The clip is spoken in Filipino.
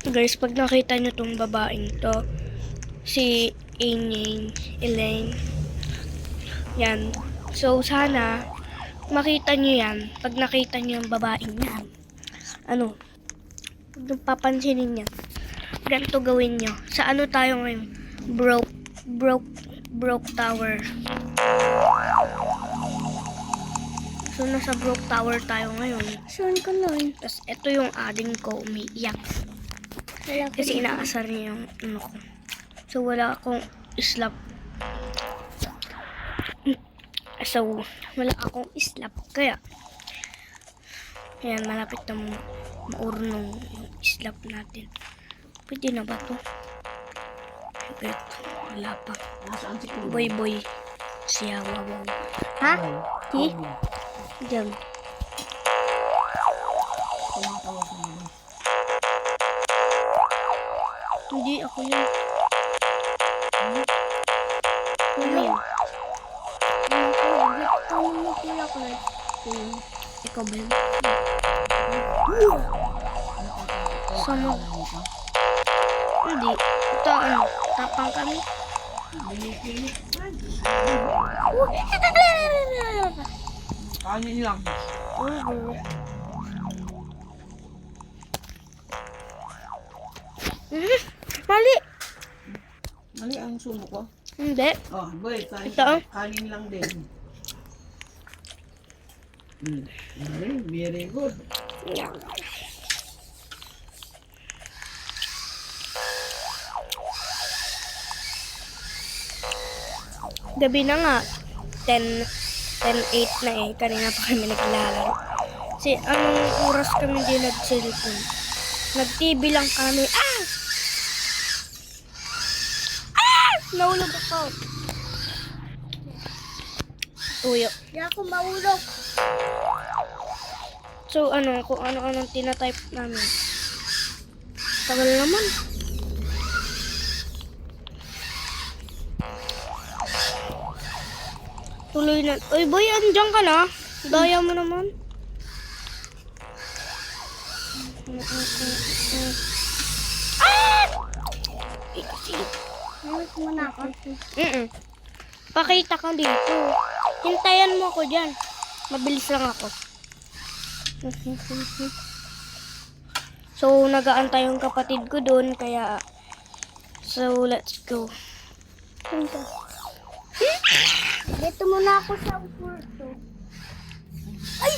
Guys, pag nakita nyo tong babaeng to, si Elaine, yan. So, sana, makita nyo yan. Pag nakita nyo yung babaeng yan, ano, huwag nyo papansinin yan. Ganito gawin nyo. Sa ano tayo ngayon? Broke Tower. So, nasa Broke Tower tayo ngayon. Saan ka nun? Tapos, ito yung ading ko umiiyak. Kasi inaasar niya yung ano ko. So, wala akong islap. So, wala akong islap. Kaya, ayan, malapit na maurnong yung islap natin. Pwede na ba to? Wait, wala pa. Boy. Siya, wow. Ha? Di? Diyan. Hindi, ako yun. Ano yun? Ikaw ba yun? Sama. Hindi. Ito, ano? Tapang kami. Kanin lang. Mali. Mali ang sumo ko. Hindi. Oh, boy, kanin, Ito. kanin lang din. Very good. Gabi na nga. 10:08 na eh. Kanina pa kami naglalaro. Kasi anong oras kami din nag-cellphone? Nag-TV lang kami. Nahulog ako. Tuyo. Hindi ako maulog. So ano, kung ano-anong tinatype namin. Tagal naman. Tuloy na. Uy boy, andyan ka na. Daya mo naman. Nangit mo na ako. Pakita ka dito. Hintayan mo ako dyan. Mabilis lang ako. So, nag-aantay yung kapatid ko doon, kaya... So, let's go. Dito muna ako sa upusto. Ay!